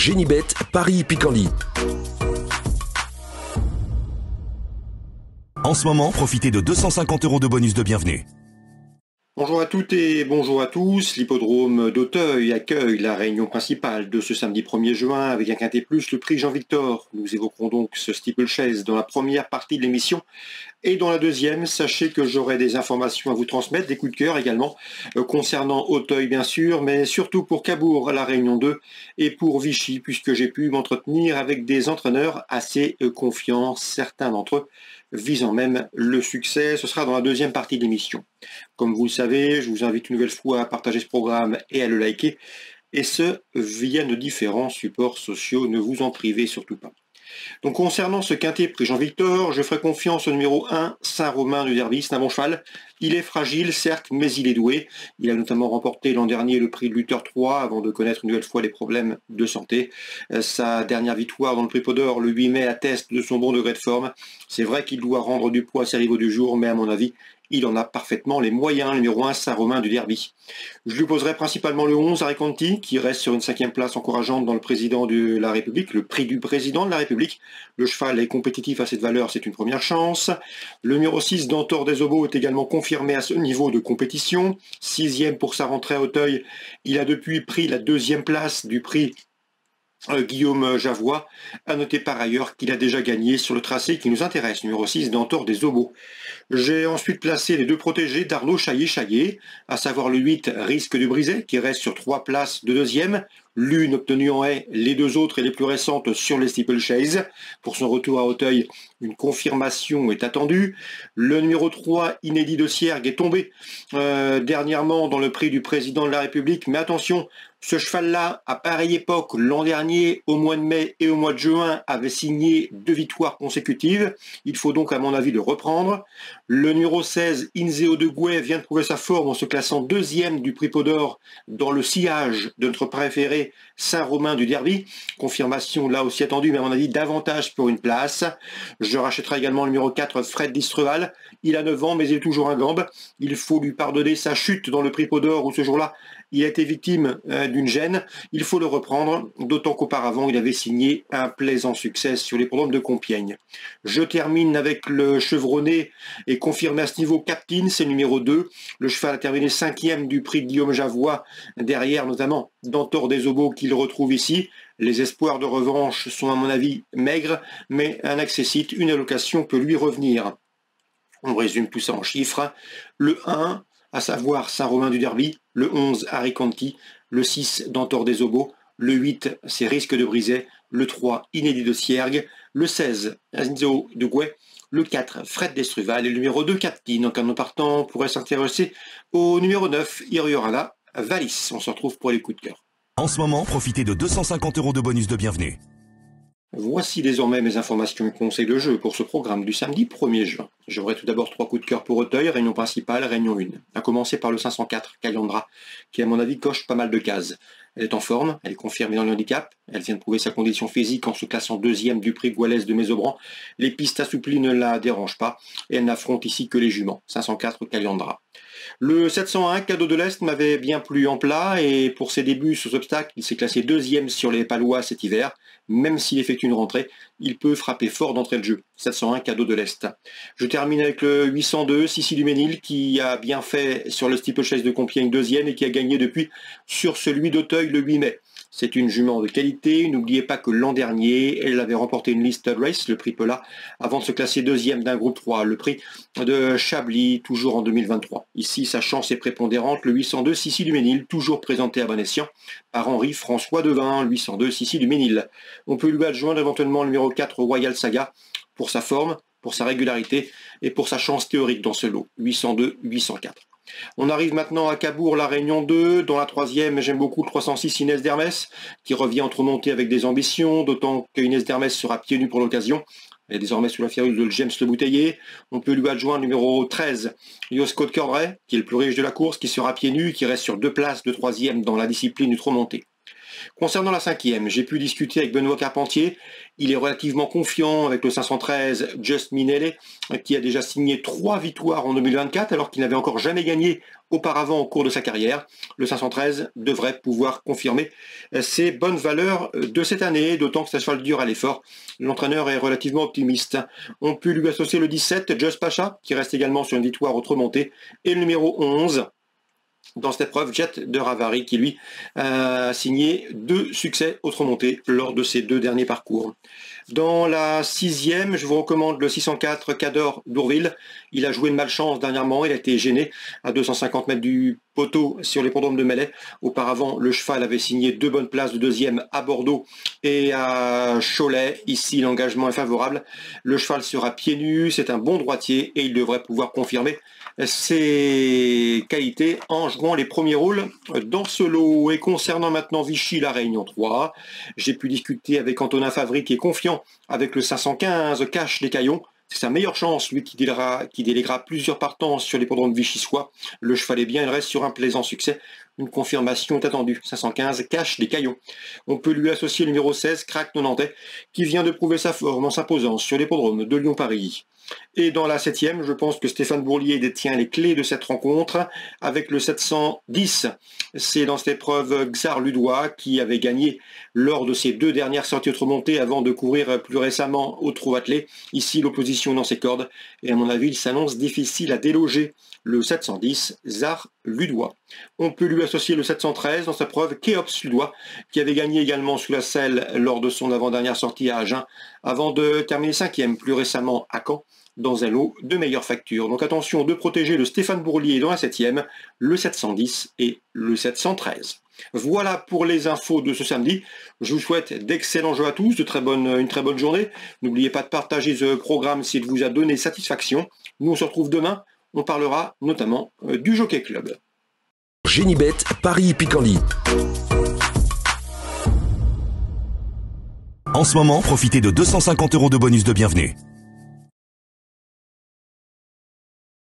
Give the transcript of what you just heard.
Génibet, Paris-Picardie. En ce moment, profitez de 250 € de bonus de bienvenue. Bonjour à toutes et bonjour à tous. L'hippodrome d'Auteuil accueille la réunion principale de ce samedi 1er juin avec un quintet plus, le prix Jean-Victor. Nous évoquerons donc ce steeplechase dans la première partie de l'émission. Et dans la deuxième, sachez que j'aurai des informations à vous transmettre, des coups de cœur également, concernant Auteuil bien sûr, mais surtout pour Cabourg, la Réunion 2, et pour Vichy, puisque j'ai pu m'entretenir avec des entraîneurs assez confiants, certains d'entre eux visant même le succès. Ce sera dans la deuxième partie de l'émission. Comme vous le savez, je vous invite une nouvelle fois à partager ce programme et à le liker, et ce, via nos différents supports sociaux, ne vous en privez surtout pas. Donc concernant ce quintet prix Jean-Victor, je ferai confiance au numéro 1, Saint-Romain du Derby. C'est un bon cheval. Il est fragile, certes, mais il est doué. Il a notamment remporté l'an dernier le prix de Luther 3 avant de connaître une nouvelle fois les problèmes de santé. Sa dernière victoire dans le prix Podor le 8 mai atteste de son bon degré de forme. C'est vrai qu'il doit rendre du poids à ses rivaux du jour, mais à mon avis, il en a parfaitement les moyens, le numéro 1, Saint-Romain du Derby. Je lui poserai principalement le 11, Ariconti, qui reste sur une 5e place encourageante dans le président de la République, le prix du président de la République. Le cheval est compétitif à cette valeur, c'est une première chance. Le numéro 6, Dantor des Obos, est également confirmé à ce niveau de compétition. 6e pour sa rentrée à Auteuil. Il a depuis pris la 2e place du prix Guillaume Javois. À noter par ailleurs qu'il a déjà gagné sur le tracé qui nous intéresse, numéro 6, Dantor des Obos. J'ai ensuite placé les deux protégés d'Arnaud Chaillet, à savoir le 8, Risque du Brisé, qui reste sur 3 places de 2e, l'une obtenue en haie, les deux autres et les plus récentes sur les steeplechase. Pour son retour à Auteuil, une confirmation est attendue. Le numéro 3, Inédit de Siergue, est tombé dernièrement dans le prix du président de la République, mais attention, ce cheval-là, à pareille époque, l'an dernier, au mois de mai et au mois de juin, avait signé 2 victoires consécutives. Il faut donc, à mon avis, le reprendre. Le numéro 16, Inzeo de Gouet, vient de prouver sa forme en se classant 2e du prix Podor dans le sillage de notre préféré Saint-Romain du Derby. Confirmation là aussi attendue, mais à mon avis, davantage pour une place. Je rachèterai également le numéro 4, Fred d'Istreval. Il a 9 ans, mais il est toujours un gambe. Il faut lui pardonner sa chute dans le prix Podor où ce jour-là, il a été victime d'une gêne. Il faut le reprendre, d'autant qu'auparavant, il avait signé un plaisant succès sur les programmes de Compiègne. Je termine avec le chevronné et confirmé à ce niveau Captain, c'est le numéro 2. Le cheval a terminé 5e du prix de Guillaume Javois, derrière notamment Dantor des Obos qu'il retrouve ici. Les espoirs de revanche sont à mon avis maigres, mais un accessite, une allocation peut lui revenir. On résume tout ça en chiffres. Le 1, à savoir Saint-Romain du Derby, le 11, Ariconti, le 6, Dantor des Obos, le 8, c'est Risque de Brisé, le 3, Inédit de Siergue, le 16, Inzeo de Gouet, le 4, Fred d'Estruval et le numéro 2, Captain. Donc un partant pourrait s'intéresser au numéro 9, Iriorana Valis. On se retrouve pour les coups de cœur. En ce moment, profitez de 250 € de bonus de bienvenue. Voici désormais mes informations et conseils de jeu pour ce programme du samedi 1er juin. J'aurai tout d'abord 3 coups de cœur pour Auteuil, réunion principale, réunion 1. À commencer par le 504, Calandra, qui à mon avis coche pas mal de cases. Elle est en forme, elle est confirmée dans le handicap, elle vient de prouver sa condition physique en se classant 2e du prix Goualès de Mésobran. Les pistes assouplies ne la dérangent pas et elle n'affronte ici que les juments. 504, Calandra. Le 701, Cadeau de l'Est, m'avait bien plu en plat et pour ses débuts sous obstacle, il s'est classé 2e sur les Palois cet hiver. Même s'il effectue une rentrée, il peut frapper fort d'entrée de jeu. 701, Cadeau de l'Est. Je termine avec le 802, Sissi du Ménil, qui a bien fait sur le steeplechase de Compiègne 2e et qui a gagné depuis sur celui d'Auteuil le 8 mai. C'est une jument de qualité. N'oubliez pas que l'an dernier, elle avait remporté une listed race, le prix Pela, avant de se classer 2e d'un groupe 3, le prix de Chablis, toujours en 2023. Ici, sa chance est prépondérante. Le 802, Sissi du Ménil, toujours présenté à bon escient par Henri-François Devin, 802, Sissi du Ménil. On peut lui adjoindre éventuellement le numéro 4, Royal Saga, pour sa forme, pour sa régularité et pour sa chance théorique dans ce lot. 802, 804. On arrive maintenant à Cabourg, la Réunion 2. Dans la 3e, j'aime beaucoup le 306 Inès d'Hermès, qui revient entre montées avec des ambitions, d'autant qu'Inès d'Hermès sera pieds nus pour l'occasion. Elle est désormais sous la férule de James Le Bouteiller. On peut lui adjoindre le numéro 13, Yosco de Cordray, qui est le plus riche de la course, qui sera pieds nus, qui reste sur 2 places de 3e dans la discipline du trop monté. Concernant la 5e, j'ai pu discuter avec Benoît Carpentier. Il est relativement confiant avec le 513 Just Minelli, qui a déjà signé 3 victoires en 2024, alors qu'il n'avait encore jamais gagné auparavant au cours de sa carrière. Le 513 devrait pouvoir confirmer ses bonnes valeurs de cette année, d'autant que ça cheval dur à l'effort. L'entraîneur est relativement optimiste. On peut lui associer le 17, Just Pacha, qui reste également sur une victoire autre-montée, et le numéro 11, dans cette épreuve, Jet de Ravari, qui lui a signé 2 succès autre-montée lors de ses 2 derniers parcours. Dans la 6e, je vous recommande le 604 Cador d'Ourville. Il a joué de malchance dernièrement, il a été gêné à 250 mètres du poteau sur l'hippodrome de Mellet. Auparavant, le cheval avait signé 2 bonnes places de 2e à Bordeaux et à Cholet. Ici, l'engagement est favorable. Le cheval sera pieds nus, c'est un bon droitier et il devrait pouvoir confirmer ses qualités en jouant les premiers rôles dans ce lot. Et concernant maintenant Vichy, la Réunion 3, j'ai pu discuter avec Antonin Favry qui est confiant avec le 515 Cache des Caillons. C'est sa meilleure chance, lui qui déléguera plusieurs partances sur l'hippodrome vichysois. Le cheval est bien, il reste sur un plaisant succès. Une confirmation est attendue. 515 Cache des Caillons. On peut lui associer le numéro 16 Crac Nonantais qui vient de prouver sa forme en s'imposant sur l'hippodrome de Lyon-Paris. Et dans la 7e, je pense que Stéphane Bourlier détient les clés de cette rencontre avec le 710. C'est dans cette épreuve Xar Ludois qui avait gagné lors de ses 2 dernières sorties autre-montées avant de courir plus récemment au trot attelé. Ici, l'opposition dans ses cordes. Et à mon avis, il s'annonce difficile à déloger. Le 710, Xar Ludois. On peut lui associer le 713 dans sa preuve Kéops Ludois, qui avait gagné également sous la selle lors de son avant-dernière sortie à Agen, avant de terminer 5e plus récemment à Caen, dans un lot de meilleure facture. Donc attention de protéger le Stéphane Bourlier dans la 7e, le 710 et le 713. Voilà pour les infos de ce samedi. Je vous souhaite d'excellents jeux à tous, une très bonne journée. N'oubliez pas de partager ce programme s'il vous a donné satisfaction. Nous on se retrouve demain. On parlera notamment du Jockey Club. Génibet, Paris Picardie. En ce moment, profitez de 250 € de bonus de bienvenue.